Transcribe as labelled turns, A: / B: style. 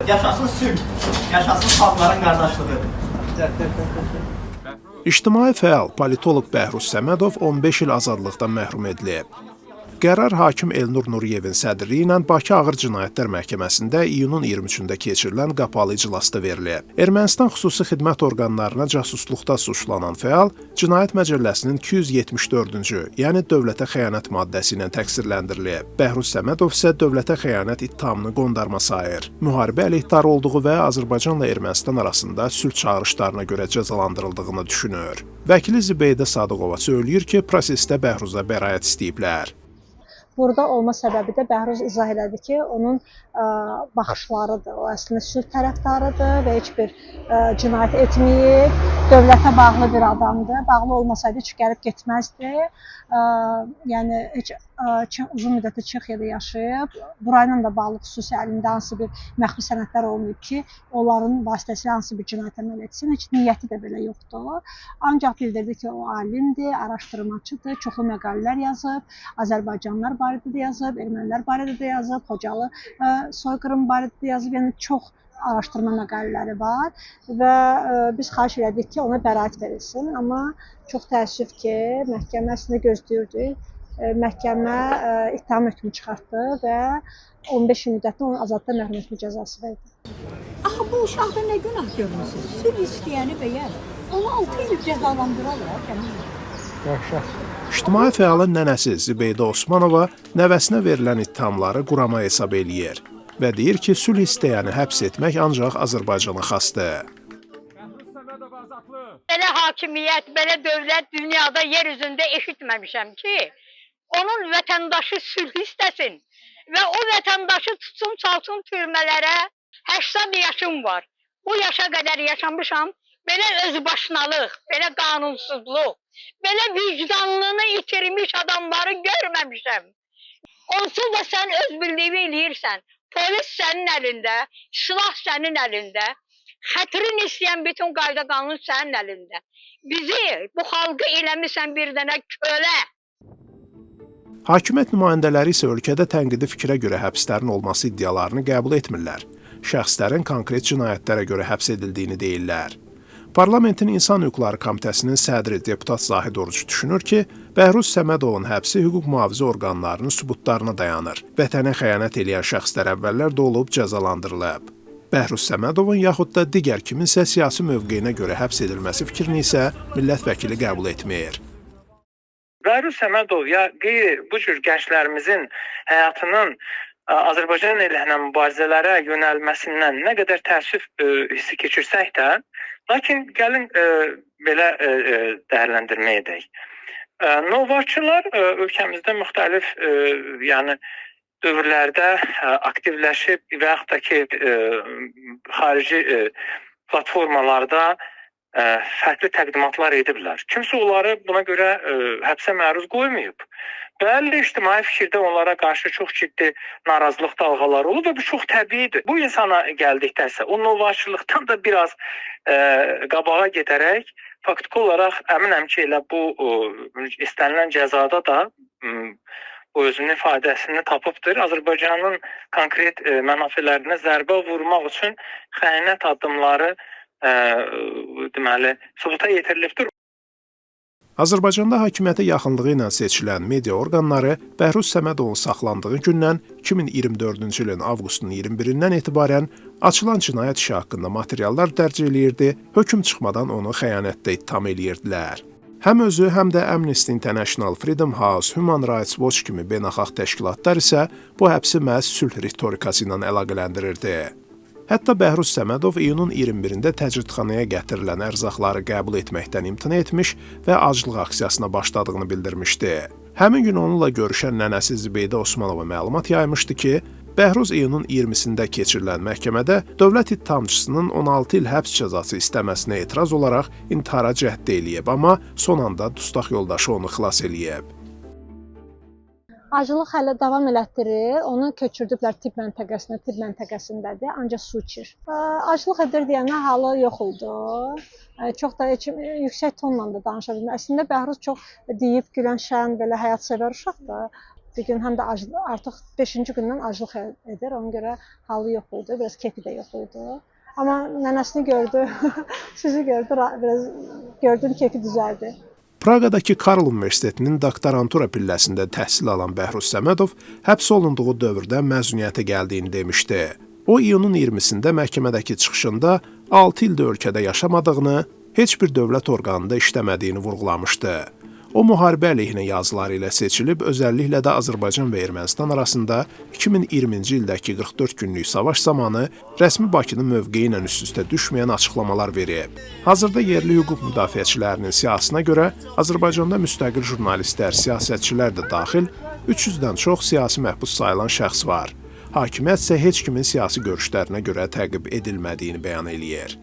A: Yaşasın sülh, yaşasın xalqların qardaşlığı.
B: İctimai fəal politoloq Bəhruz Səmədov 15 il azadlıqdan məhrum edilib. Qərar hakim Elnur Nuriyevin sədrliyi ilə Bakı Ağır Cinayətlər Məhkəməsində iyunun 23-də keçirilən qapalı iclasda verilib. Ermənistan xüsusi xidmət orqanlarına casusluqda suçlanan fəal Cinayət Məcəlləsinin 274-cü, yəni dövlətə xəyanət maddəsi ilə təqsirləndirilib. Bəhruz Səmədov isə dövlətə xəyanət ittihamını qondarma sayır. Müharibə əleyhdarı olduğu və Azərbaycanla Ermənistan arasında sülh çağırışlarına görə cəzalandırıldığını düşünür. Vəkili Zibeydə Sadıqova söyləyir ki, prosesdə Bəhruza bəraət istəyiblər.
C: Burada olma səbəbi də Bəhruz izah elədi ki, onun baxışlarıdır. O əslində sülh tərəfdarıdır və heç bir cinayət etməyib. Dövlətə bağlı bir adamdır. Bağlı olmasaydı heç gəlib getməzdi. Yəni heç uzun müddətli Çexiyada yaşayıb. Burayla da bağlı xüsusi əlində hansı bir məxfi sənədlər olmayıb ki, onların vasitəsilə hansı bir cinayət əməl etsin. Heç niyyəti də belə yoxdur. Ancaq bildirdi ki, o alimdir, araşdırmacıdır, çoxlu məqalələr yazıb, Azərbaycanlılar barədə də yazıb, ermənilər barədə də yazıb, Xocalı soyqırım barədə də yazıb, yəni çox araşdırma məqalələri var və biz xahiş elədik ki, ona bəraət verilsin, amma çox təəssüf ki, məhkəmə əslində gözləyirdi. Məhkəmə ittiham hökmü çıxartdı və 15 il müddətdə onun azadlıqdan məhrum etmə cəzası verdi.
D: Axı bu uşaqda nə günah görürsünüz? Sülh istəyəni bəyər, onu 6 il cəzalandırarlar.
B: İctimai fəalın nənəsi Zibeydə Osmanova nəvəsinə verilən ittihamları qurama hesab eləyir və deyir ki, sülh istəyəni həbs etmək ancaq Azərbaycana xasdır.
E: Belə hakimiyyət, belə dövlət dünyada yer üzündə eşitməmişəm ki, onun vətəndaşı sülh istəsin və o vətəndaşı tutsun, çalsın türmələrə. 80 yaşım var. Bu yaşa qədər yaşamışam. Belə özbaşınalıq, belə qanunsuzluq, belə vicdanlığını itirmiş adamları görməmişəm. Onsuz da sən öz bildiyini eləyirsən. Polis sənin əlində, silah sənin əlində, xətrin istəyən bütün qayda qanun sənin əlində. Bizi, bu xalqı eləmirsən bir dənə kölə.
B: Hakimiyyət nümayəndələri isə ölkədə tənqidi fikrə görə həbslərin olması iddialarını qəbul etmirlər. Şəxslərin konkret cinayətlərə görə həbs edildiyini deyirlər. Parlamentin İnsan Hüquqları Komitəsinin sədri deputat Zahid Oruç düşünür ki, Bəhruz Səmədovun həbsi hüquq mühafizə orqanlarının sübutlarına dayanır. Vətənə xəyanət eləyən şəxslər əvvəllər də olub cəzalandırılıb. Bəhruz Səmədovun yaxud da digər kiminsə siyasi mövqeyinə görə həbs edilməsi fikrini isə millət vəkili qəbul etmir.
F: Bəhruz Səmədov ya qeyri bu cür gənclərimizin həyatının Azərbaycan ilə mübarizələrə yönəlməsindən nə qədər təəssüf hissi keçirsək də, lakin gəlin belə dəyərləndirmə edək. Novarçılar ölkəmizdə müxtəlif dövrlərdə aktivləşib və yaxud da ki, xarici platformalarda fərqli təqdimatlar ediblər. Kimsə onları buna görə həbsə məruz qoymayıb. Bəli, ictimai fikirdə onlara qarşı çox ciddi narazılıq dalğaları olub və bu çox təbiidir. Bu insana gəldikdənsə, o novarçılıqdan da biraz qabağa gedərək, faktiki olaraq əminəm ki, elə bu istənilən cəzada da özünün ifadəsini tapıbdır. Azərbaycanın konkret mənafələrinə zərbə vurmaq üçün xəyanət addımları sübuta yetirilibdir.
B: Azərbaycanda hakimiyyətə yaxınlığı ilə seçilən media orqanları Bəhruz Səmədovun saxlandığı gündən 2024-cü ilin avqustun 21-dən etibarən açılan cinayət işi haqqında materiallar dərc eləyirdi, hökm çıxmadan onu xəyanətdə ittiham eləyirdilər. Həm özü, həm də Amnesty International, Freedom House, Human Rights Watch kimi beynəlxalq təşkilatlar isə bu həbsi məhz sülh ritorikası ilə əlaqələndirirdi. Hətta Bəhruz Səmədov iyunun 21-də təcridxanaya gətirilən ərzaqları qəbul etməkdən imtina etmiş və aclıq aksiyasına başladığını bildirmişdi. Həmin gün onunla görüşən nənəsi Zibeydə Osmanova məlumat yaymışdı ki, Bəhruz iyunun 20-sində keçirilən məhkəmədə dövlət ittihamçısının 16 il həbs cəzası istəməsinə etiraz olaraq intihara cəhd eləyib, amma son anda dustaq yoldaşı onu xilas eləyib.
C: Aclıq hələ davam elətdirir, onu köçürdüblər tibb məntəqəsindədir, ancaq su içir. Aclıq edir deyənə halı yox idi. Çox da yüksək tonla da danışa bilmir. Əslində Bəhruz çox deyib, gülən, şən, belə həyatsevər uşaqdır. bir gün həm də artıq 5-ci gündən aclıq edir. Ona görə halı yox idi, biraz kefi də yox idi. Amma nənəsini gördü, sizi gördü, biraz gördüm kefi düzəldi.
B: Praqadakı Karl Universitetinin doktorantura pilləsində təhsil alan Bəhruz Səmədov həbs olunduğu dövrdə məzuniyyətə gəldiyini demişdi. O, iyunun 20-sində məhkəmədəki çıxışında 6 ildə ölkədə yaşamadığını, heç bir dövlət orqanında işləmədiyini vurğulamışdı. O, müharibə əleyhinə yazıları ilə seçilib, özəlliklə də Azərbaycan və Ermənistan arasında 2020-ci ildəki 44 günlük savaş zamanı rəsmi Bakının mövqeyi ilə üst-üstə düşməyən açıqlamalar verib. Hazırda yerli hüquq müdafiəçilərinin siyasına görə Azərbaycanda müstəqil jurnalistlər, siyasətçilər də daxil 300-dən çox siyasi məhbus sayılan şəxs var. Hakimiyyət isə heç kimin siyasi görüşlərinə görə təqib edilmədiyini bəyan eləyir.